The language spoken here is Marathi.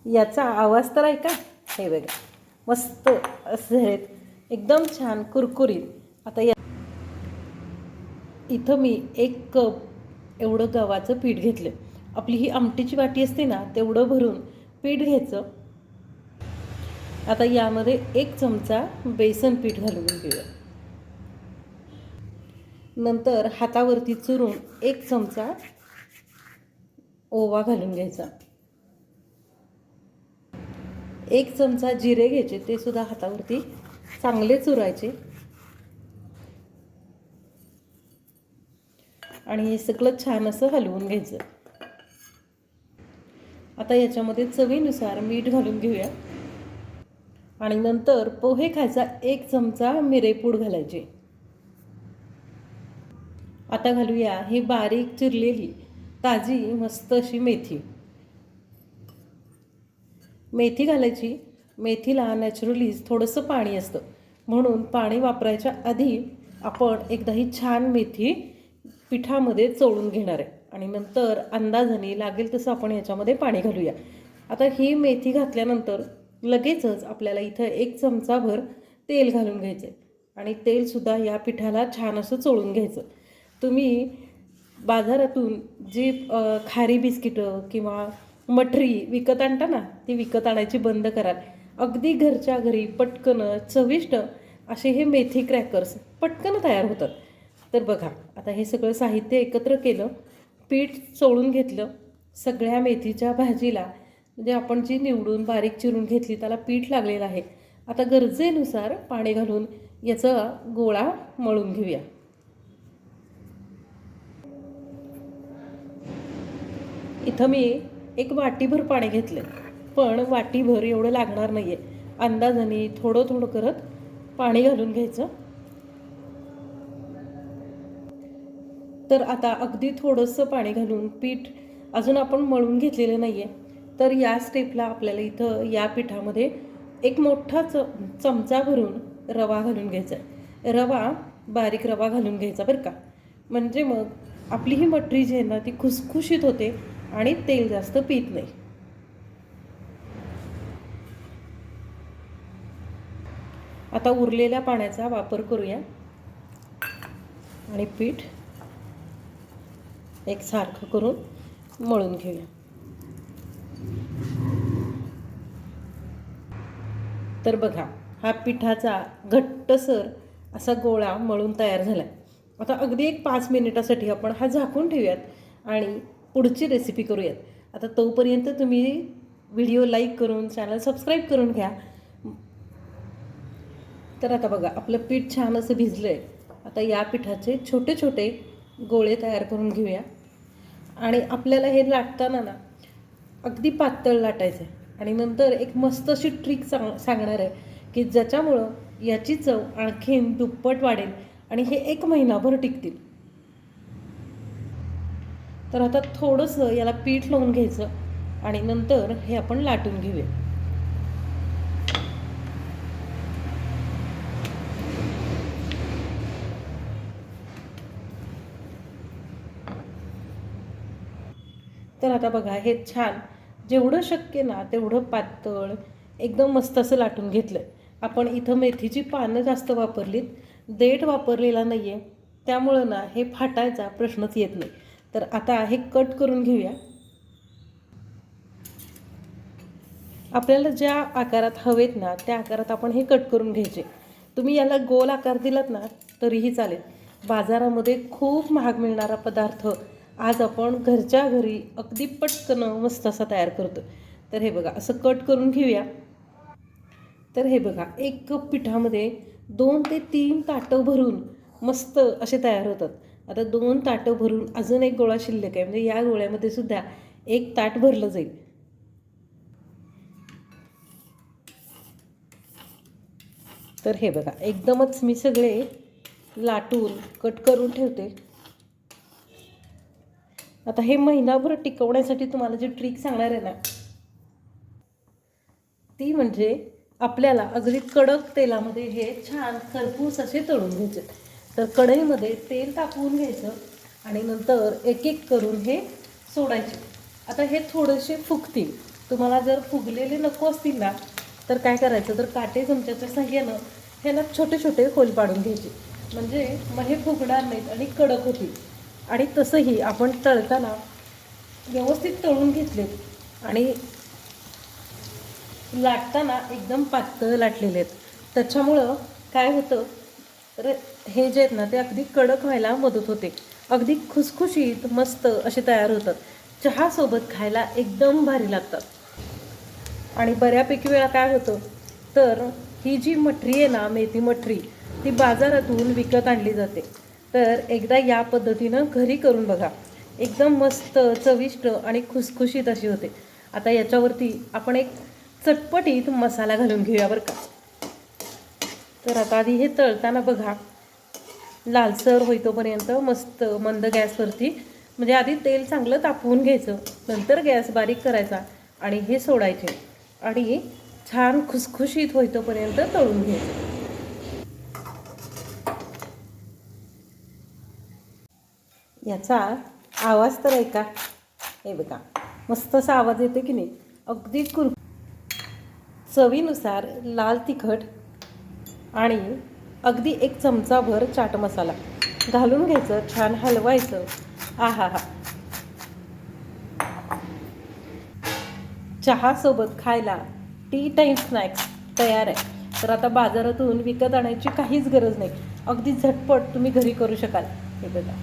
याचा आवाज तर ऐका. हे बघा मस्त असे आहेत, एकदम छान कुरकुरीत. आता इथं मी 1 कप एवढं गव्हाचं पीठ घेतलं. आपली ही आमटीची वाटी असते ना, तेवढं भरून पीठ घ्यायचं. आता यामध्ये 1 चमचा बेसन पीठ घालून घेऊया. नंतर हातावरती चुरून 1 चमचा ओवा घालून घ्यायचा. 1 चमचा जिरे घ्यायचे, ते सुद्धा हातावरती चांगले चुरायचे. आणि हे सगळं छान असं हलवून घ्यायचं. आता याच्यामध्ये चवीनुसार मीठ घालून घेऊया. आणि नंतर पोहे खायचा 1 चमचा मिरेपूड घालायचे. आता घालूया ही बारीक चिरलेली ताजी मस्त अशी मेथी. मेथी घालायची. मेथीला नॅचरलीच थोडंसं पाणी असतं, म्हणून पाणी वापरायच्या आधी आपण एकदा ही छान मेथी पिठामध्ये चोळून घेणार आहे. आणि नंतर अंदाजाने लागेल तसं आपण याच्यामध्ये पाणी घालूया. आता ही मेथी घातल्यानंतर लगेचच आपल्याला इथं 1 चमचाभर तेल घालून घ्यायचं आहे. आणि तेलसुद्धा या पिठाला छान असं चोळून घ्यायचं. तुम्ही बाजारातून जी खारी बिस्किटं किंवा मठरी विकत आणता ना, ती विकत आणायची बंद कराल. अगदी घरच्या घरी पटकन चविष्ट असे हे मेथी क्रॅकर्स पटकन तयार होतात. तर बघा, आता हे सगळं साहित्य एकत्र केलं, पीठ चोळून घेतलं. सगळ्या मेथीच्या भाजीला म्हणजे आपण जी निवडून बारीक चिरून घेतली त्याला पीठ लागलेलं आहे. आता गरजेनुसार पाणी घालून याचा गोळा मळून घेऊया. इथं मी 1 वाटीभर पाणी घेतलं, पण वाटीभर एवढं लागणार नाही आहे. अंदाजाने थोडं थोडं करत पाणी घालून घ्यायचं. तर आता अगदी थोडंसं पाणी घालून पीठ अजून आपण मळून घेतलेलं नाही आहे. तर या स्टेपला आपल्याला इथं या पिठामध्ये 1 मोठा चमचा भरून रवा घालून घ्यायचा आहे. रवा बारीक रवा घालून घ्यायचा बरं का, म्हणजे मग आपली ही मटरी जी आहे ना, ती खुसखुशीत होते आणि तेल जास्त पीत नाही. आता उरलेल्या पाण्याचा वापर करूया आणि पीठ एकसारखं करून मळून घेऊया. तर बघा, हा पिठाचा घट्टसर असा गोळा मळून तयार झाला आहे. आता अगदी 5 मिनिटासाठी आपण हा झाकून ठेवूयात आणि पुढची रेसिपी करूयात. आता तोपर्यंत तुम्ही व्हिडिओ लाईक करून चॅनल सबस्क्राईब करून घ्या. तर आता बघा, आपलं पीठ छान असं भिजलं आहे. आता या पिठाचे छोटे छोटे गोळे तयार करून घेऊया. आणि आपल्याला हे लाटताना ना अगदी पातळ लाटायचं आहे. आणि नंतर एक मस्त अशी ट्रिक सांगणार आहे की ज्याच्यामुळं याची चव आणखीन दुप्पट वाढेल आणि हे 1 महिनाभर टिकतील. तर आता थोडंसं याला पीठ लावून घ्यायचं आणि नंतर हे आपण लाटून घेऊया. तर आता बघा, हे छान जेवढं शक्य ना तेवढं पातळ एकदम मस्त असं लाटून घेतलं. आपण इथं मेथीची पानं जास्त वापरलीत, देठ वापरलेला नाही आहे, त्यामुळं ना हे फाटायचा प्रश्नच येत नाही. तर आता हे कट करून घेऊया. आपल्याला ज्या आकारात हवेत ना त्या आकारात आपण हे कट करून घ्यायचे. तुम्ही याला गोल आकार दिलात ना तरीही चालेल. बाजारामध्ये खूप महाग मिळणारा पदार्थ आज आपण घरच्या घरी अगदी पटकन मस्त असा तयार करतो. तर हे बघा, असं कट करून घेऊया. तर हे बघा, 1 कप पिठामध्ये 2 ते 3 ताटं भरून मस्त असे तयार होतात. आता 2 ताटं भरून अजून 1 गोळा शिल्लक आहे, म्हणजे या गोळ्यामध्ये सुद्धा 1 ताट भरलं जाईल. तर हे बघा, एकदमच मी सगळे लाटून कट करून ठेवते. आता हे महिनाभर टिकवण्यासाठी तुम्हाला जी ट्रिक सांगणार आहे ना, ती म्हणजे आपल्याला अगदी कडक तेलामध्ये हे छान खरपूस असे तळून घ्यायचे. तर कढईमध्ये तेल टाकून घ्यायचं आणि नंतर एक एक करून हे सोडायचे. आता हे थोडेसे फुगतील तुम्हाला जर फुगलेले नको असतील ना तर काय करायचं, तर काटे चमच्याच्या साहाय्यानं ह्याला छोटे छोटे होल पाडून घ्यायचे, म्हणजे मग हे फुगणार नाहीत आणि कडक होतील. आणि तसंही आपण तळताना व्यवस्थित तळून घेतलेत आणि लाटताना एकदम पातळ लाटलेले आहेत. त्याच्यामुळं काय होतं, तर हे जे आहेत ना ते अगदी कडक व्हायला मदत होते, अगदी खुसखुशीत मस्त असे तयार होतात. चहासोबत खायला एकदम भारी लागतात. आणि बऱ्यापैकी वेळा काय होतं, तर ही जी मठरी आहे ना, मेथी मठरी, ती बाजारातून विकत आणली जाते. तर एकदा या पद्धतीनं घरी करून बघा, एकदम मस्त चविष्ट आणि खुसखुशीत अशी होते. आता याच्यावरती आपण एक चटपटीत मसाला घालून घेऊया बरं का. तर आता आधी हे तळताना बघा, लालसर होईतोपर्यंत मस्त मंद गॅसवरती, म्हणजे आधी तेल चांगलं तापवून घ्यायचं, नंतर गॅस बारीक करायचा आणि हे सोडायचे आणि छान खुसखुशीत होईतोपर्यंत तळून घ्यायचं. याचा आवाज तर ऐका, हे बघा मस्त असा आवाज येतो की नाही, अगदी चवीनुसार लाल तिखट आणि अगदी एक चमचाभर चाट मसाला घालून घ्यायचं, छान हलवायचं. हा, चहासोबत खायला टी टाईम स्नॅक्स तयार आहे. तर आता बाजारातून विकत आणायची काहीच गरज नाही, अगदी झटपट तुम्ही घरी करू शकाल. हे बघा.